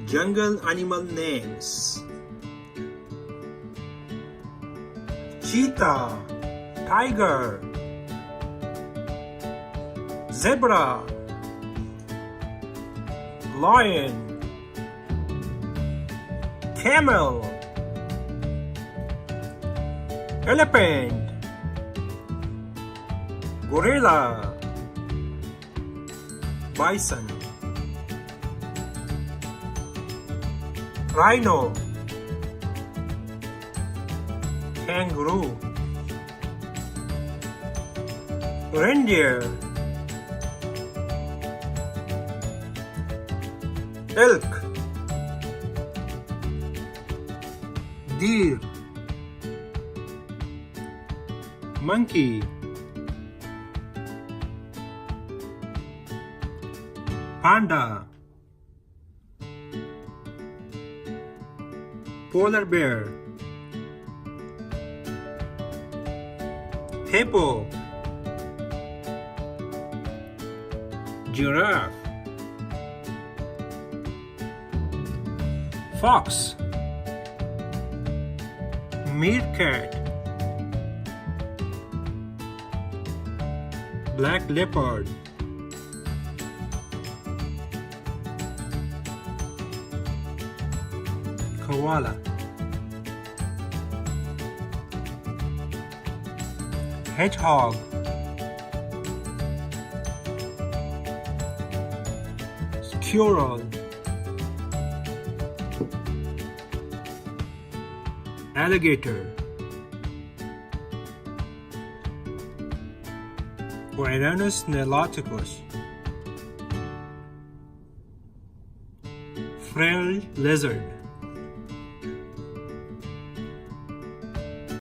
Jungle animal names: cheetah, tiger, zebra, lion, camel, elephant, gorilla, bison, rhino, kangaroo, reindeer, elk, deer, monkey, panda, polar bear, hippo, giraffe, fox, meerkat, black leopard, koala, hedgehog, squirrel, alligator, Uranus niloticus, frilled lizard,